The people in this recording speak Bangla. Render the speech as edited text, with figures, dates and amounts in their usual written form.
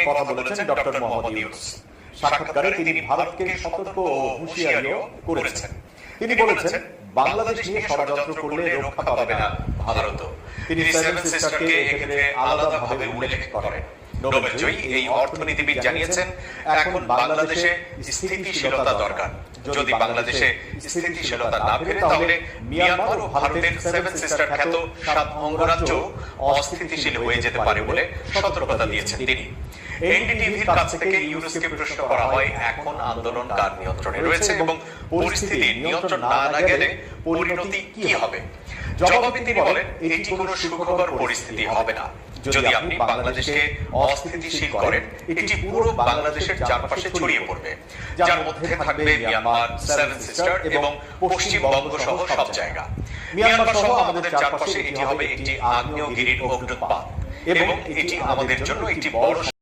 কথা বলেছেন ডক্টর মোহাম্মদ ইউনূস। সাক্ষাৎকারে তিনি ভারতকে সতর্ক ও হুঁশিয়ারিও করেছেন। তিনি বলেছেন, বাংলাদেশ নিয়ে ষড়যন্ত্র করলে রক্ষা পাবে না ভারত। তিনি সেভেন সিস্টারকে এক্ষেত্রে আলাদাভাবে উল্লেখ করেন। নোবেল জয়ী এই অর্থনীতিবিদ জানিয়েছেন, এখন বাংলাদেশে স্থিতিশীলতা দরকার। যদি বাংলাদেশে স্থিতিশীলতা না ফেরে, তাহলে মিয়ানমার ও ভারতের সেভেন সিস্টার খ্যাত 7 অঙ্গরাজ্য অস্থিতিশীল হয়ে যেতে পারে বলে সতর্কতা দিয়েছেন তিনি। এনডিটিভির কাছ থেকে ইউনূসকে প্রশ্ন করা হয়, এখন আন্দোলন কার নিয়ন্ত্রণে রয়েছে এবং পরিস্থিতি নিয়ন্ত্রণ না গেলে পরিণতি কি হবে? জবাবে তিনি বলেন, এটি কোনো সুখকর পরিস্থিতি হবে না। যদি আপনি বাংলাদেশকে অস্থিতিশীল করেন, এটি পুরো বাংলাদেশের চারপাশে ছড়িয়ে পড়বে, যার মধ্যে থাকবে মিয়ানমার, সেভেন সিস্টার এবং পশ্চিমবঙ্গ সহ সব জায়গা। মিয়ানমার সহ আমাদের চারপাশে এটি হবে একটি আগ্নেয়গিরির অগ্ন্যুৎপাত এবং এটি আমাদের জন্য একটি বড়